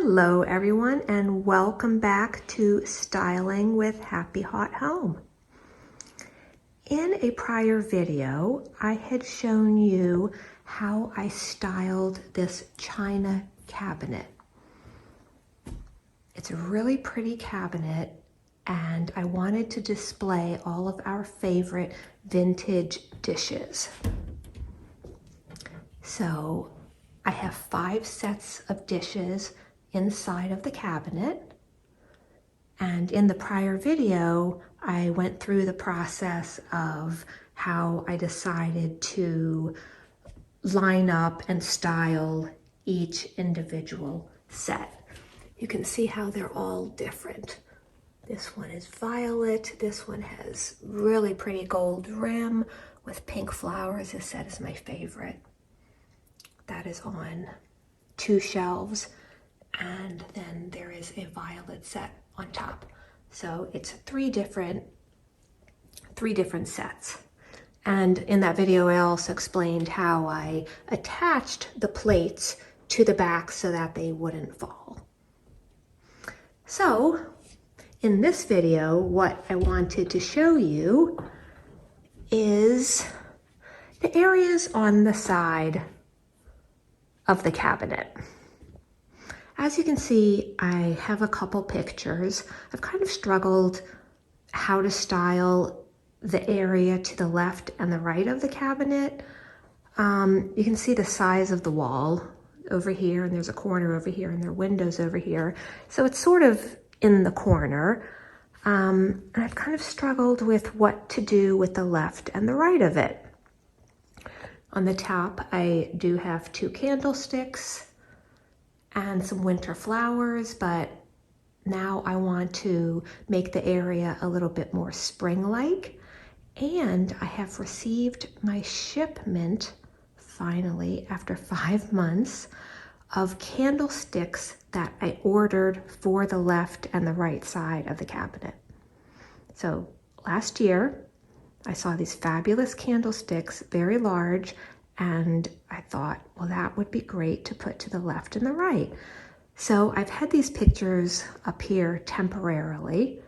Hello everyone, and welcome back to Styling with Happy Hot Home. In a prior video, I had shown you how I styled this china cabinet. It's a really pretty cabinet, and I wanted to display all of our favorite vintage dishes. So I have 5 sets of dishes inside of the cabinet, and in the prior video I went through the process of how I decided to line up and style each individual set. You can see how they're all different. This one is violet, this one has really pretty gold rim with pink flowers. This set is my favorite. That is on 2 shelves, and then there is a violet set on top. So it's three different sets. And in that video, I also explained how I attached the plates to the back so that they wouldn't fall. So in this video, what I wanted to show you is the areas on the side of the cabinet. As you can see, I have a couple pictures. I've kind of struggled how to style the area to the left and the right of the cabinet. You can see the size of the wall over here, and there's a corner over here, and there are windows over here. So it's sort of in the corner. And I've kind of struggled with what to do with the left and the right of it. On the top, I do have 2 candlesticks and some winter flowers, but now I want to make the area a little bit more spring-like. And I have received my shipment, finally, after 5 months, of candlesticks that I ordered for the left and the right side of the cabinet. So last year, I saw these fabulous candlesticks, very large, and I thought, well, that would be great to put to the left and the right. So I've had these pictures up here temporarily,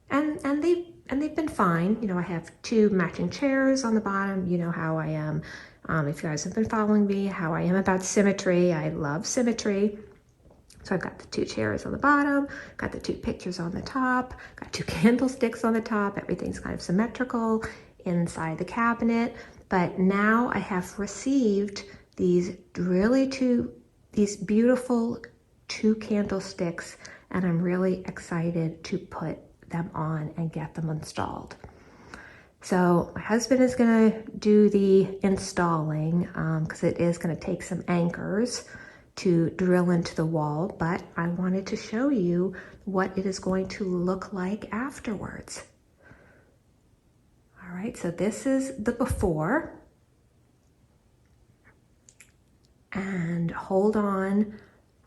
and they've been fine. You know, I have 2 matching chairs on the bottom. You know how I am. If you guys have been following me, how I am about symmetry. I love symmetry. So I've got the 2 chairs on the bottom, got the 2 pictures on the top, got 2 candlesticks on the top. Everything's kind of symmetrical inside the cabinet. But now I have received these beautiful 2 candlesticks, and I'm really excited to put them on and get them installed. So my husband is gonna do the installing because it is gonna take some anchors to drill into the wall, but I wanted to show you what it is going to look like afterwards. All right, so this is the before. And hold on,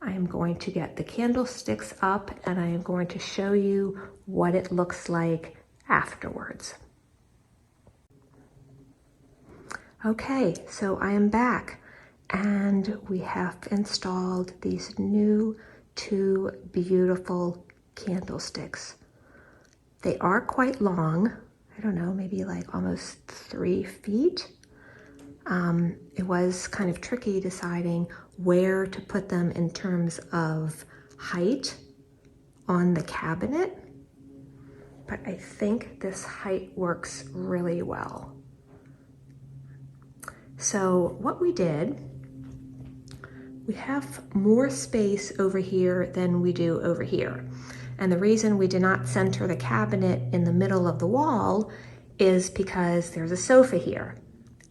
I am going to get the candlesticks up, and I am going to show you what it looks like afterwards. Okay, so I am back, and we have installed these new 2 beautiful candlesticks. They are quite long. I don't know, maybe like almost 3 feet. It was kind of tricky deciding where to put them in terms of height on the cabinet, but I think this height works really well. So what we did, we have more space over here than we do over here. And the reason we did not center the cabinet in the middle of the wall is because there's a sofa here.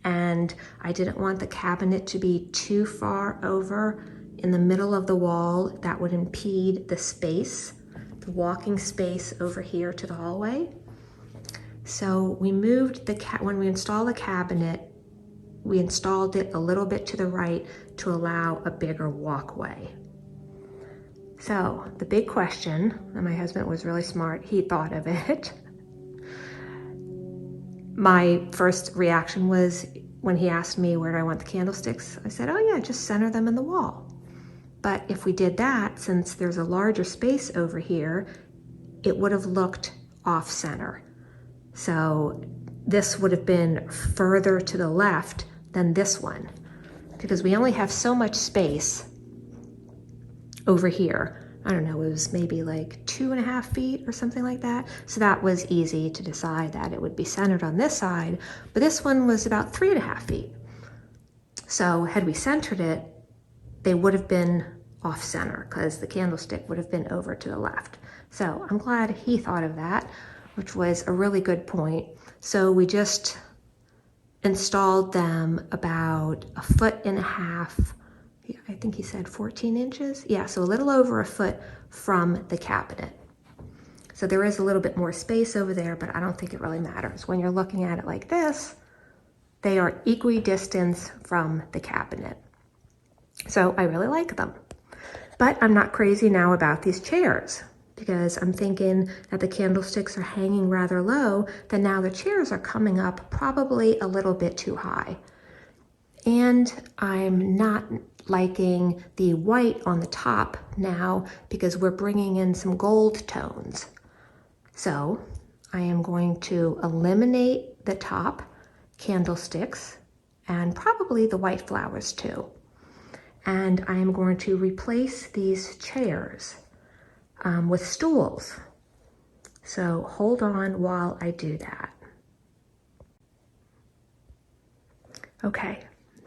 And I didn't want the cabinet to be too far over in the middle of the wall. That would impede the space, the walking space over here to the hallway. So we moved when we installed the cabinet, we installed it a little bit to the right to allow a bigger walkway. So the big question, and my husband was really smart, he thought of it. My first reaction was when he asked me where do I want the candlesticks, I said, oh yeah, just center them in the wall. But if we did that, since there's a larger space over here, it would have looked off center. So this would have been further to the left than this one, because we only have so much space over here. I don't know, it was maybe like 2.5 feet or something like that. So that was easy to decide that it would be centered on this side, but this one was about 3.5 feet. So had we centered it, they would have been off center because the candlestick would have been over to the left. So I'm glad he thought of that, which was a really good point. So we just installed them about 1.5 feet. I think he said 14 inches. Yeah, so a little over 1 foot from the cabinet. So there is a little bit more space over there, but I don't think it really matters. When you're looking at it like this, they are equidistant from the cabinet. So I really like them. But I'm not crazy now about these chairs, because I'm thinking that the candlesticks are hanging rather low, then now the chairs are coming up probably a little bit too high. And I'm not liking the white on the top now because we're bringing in some gold tones. So I am going to eliminate the top candlesticks and probably the white flowers too. And I am going to replace these chairs with stools. So hold on while I do that. Okay,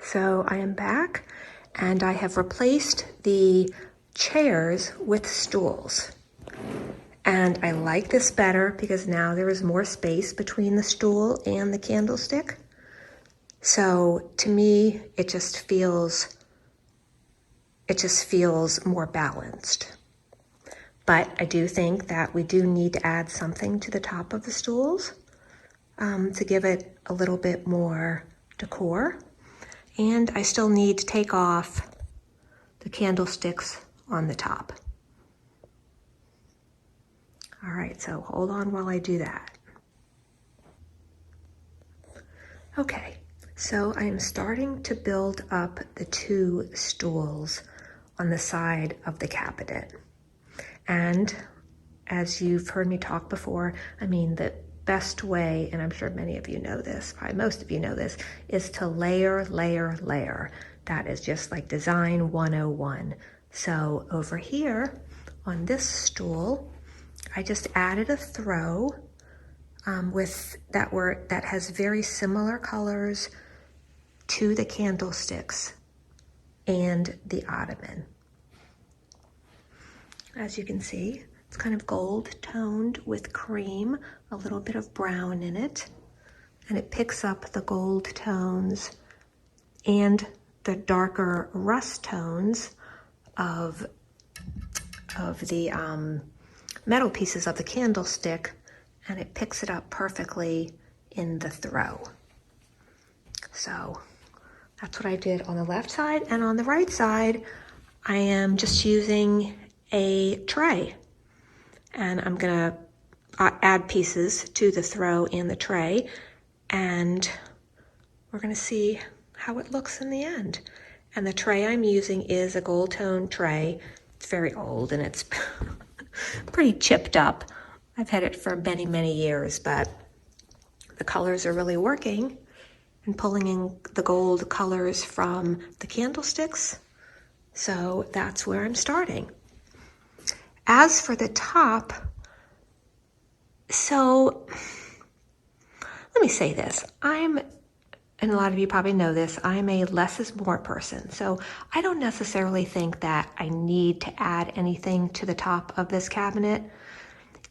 so I am back and I have replaced the chairs with stools. And I like this better because now there is more space between the stool and the candlestick. So to me, it just feels more balanced. But I do think that we do need to add something to the top of the stools to give it a little bit more decor. And I still need to take off the candlesticks on the top. All right, so hold on while I do that. Okay, so I am starting to build up the 2 stools on the side of the cabinet. And as you've heard me talk before, I mean, the best way, and I'm sure many of you know this, probably most of you know this, is to layer, layer, layer. That is just like design 101. So over here on this stool, I just added a throw that has very similar colors to the candlesticks and the ottoman. As you can see, it's kind of gold toned with cream, a little bit of brown in it, and it picks up the gold tones and the darker rust tones of the metal pieces of the candlestick, and it picks it up perfectly in the throw. So that's what I did on the left side, and on the right side, I am just using a tray, and I'm gonna add pieces to the throw and the tray, and we're gonna see how it looks in the end. And the tray I'm using is a gold tone tray. It's very old and it's pretty chipped up. I've had it for many, many years, but the colors are really working and pulling in the gold colors from the candlesticks. So that's where I'm starting. As for the top, so let me say this. And a lot of you probably know this, I'm a less is more person. So I don't necessarily think that I need to add anything to the top of this cabinet.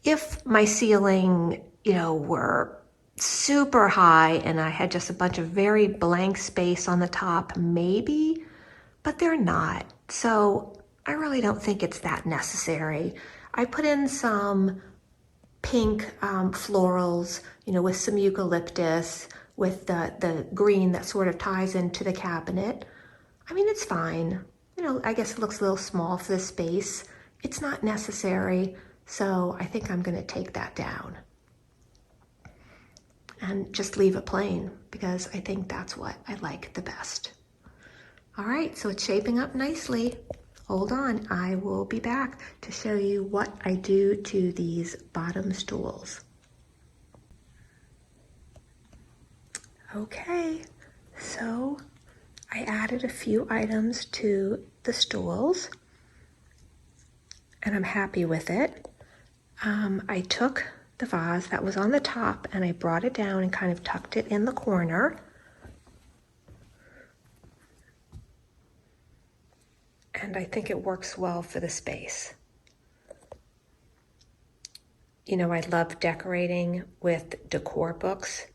If my ceiling, were super high and I had just a bunch of very blank space on the top, maybe, but they're not. So I really don't think it's that necessary. I put in some pink florals, with some eucalyptus, with the green that sort of ties into the cabinet. I mean, it's fine. I guess it looks a little small for the space. It's not necessary, so I think I'm gonna take that down and just leave it plain because I think that's what I like the best. All right, so it's shaping up nicely. Hold on, I will be back to show you what I do to these bottom stools. Okay, so I added a few items to the stools and I'm happy with it. I took the vase that was on the top and I brought it down and kind of tucked it in the corner. And I think it works well for the space. You know, I love decorating with decor books,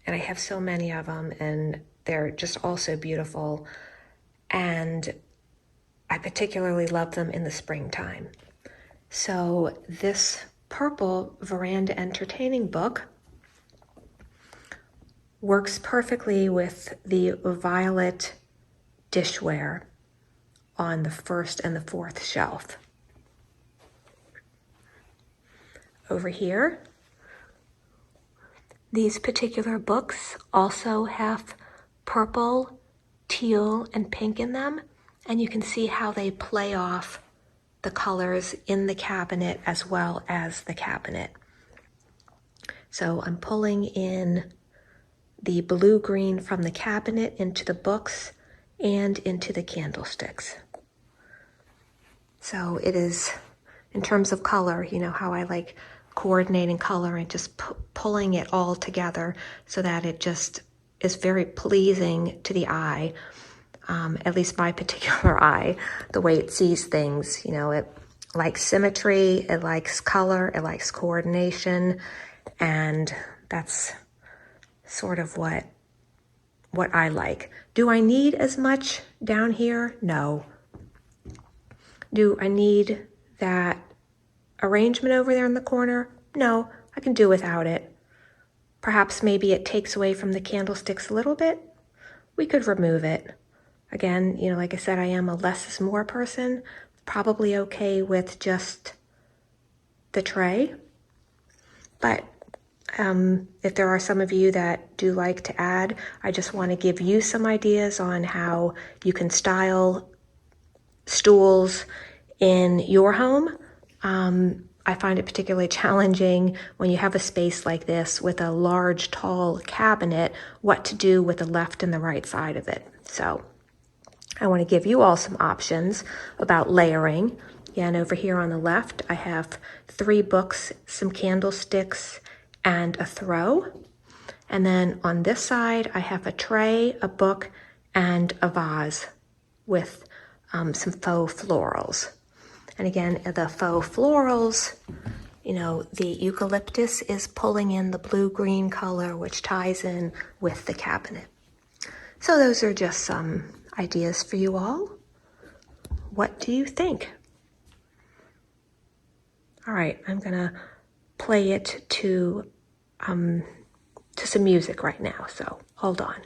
and I have so many of them, and they're just all so beautiful. And I particularly love them in the springtime. So this purple veranda entertaining book works perfectly with the violet dishware on the first and the fourth shelf. Over here, these particular books also have purple, teal, and pink in them, and you can see how they play off the colors in the cabinet as well as the cabinet. So I'm pulling in the blue-green from the cabinet into the books and into the candlesticks. So it is, in terms of color, you know how I like coordinating color and just pulling it all together so that it just is very pleasing to the eye, at least my particular eye, the way it sees things. You know, it likes symmetry, it likes color, it likes coordination, and that's sort of what I like. Do I need as much down here? No. Do I need that arrangement over there in the corner? No, I can do without it. Perhaps maybe it takes away from the candlesticks a little bit. We could remove it. Again, you know, like I said, I am a less is more person. Probably okay with just the tray. But if there are some of you that do like to add, I just want to give you some ideas on how you can style stools in your home. I find it particularly challenging when you have a space like this with a large, tall cabinet, what to do with the left and the right side of it. So I want to give you all some options about layering. And over here on the left, I have 3 books, some candlesticks, and a throw. And then on this side, I have a tray, a book, and a vase with some faux florals. And again, the faux florals, you know, the eucalyptus is pulling in the blue-green color, which ties in with the cabinet. So those are just some ideas for you all. What do you think? All right, I'm gonna play it to some music right now, so hold on.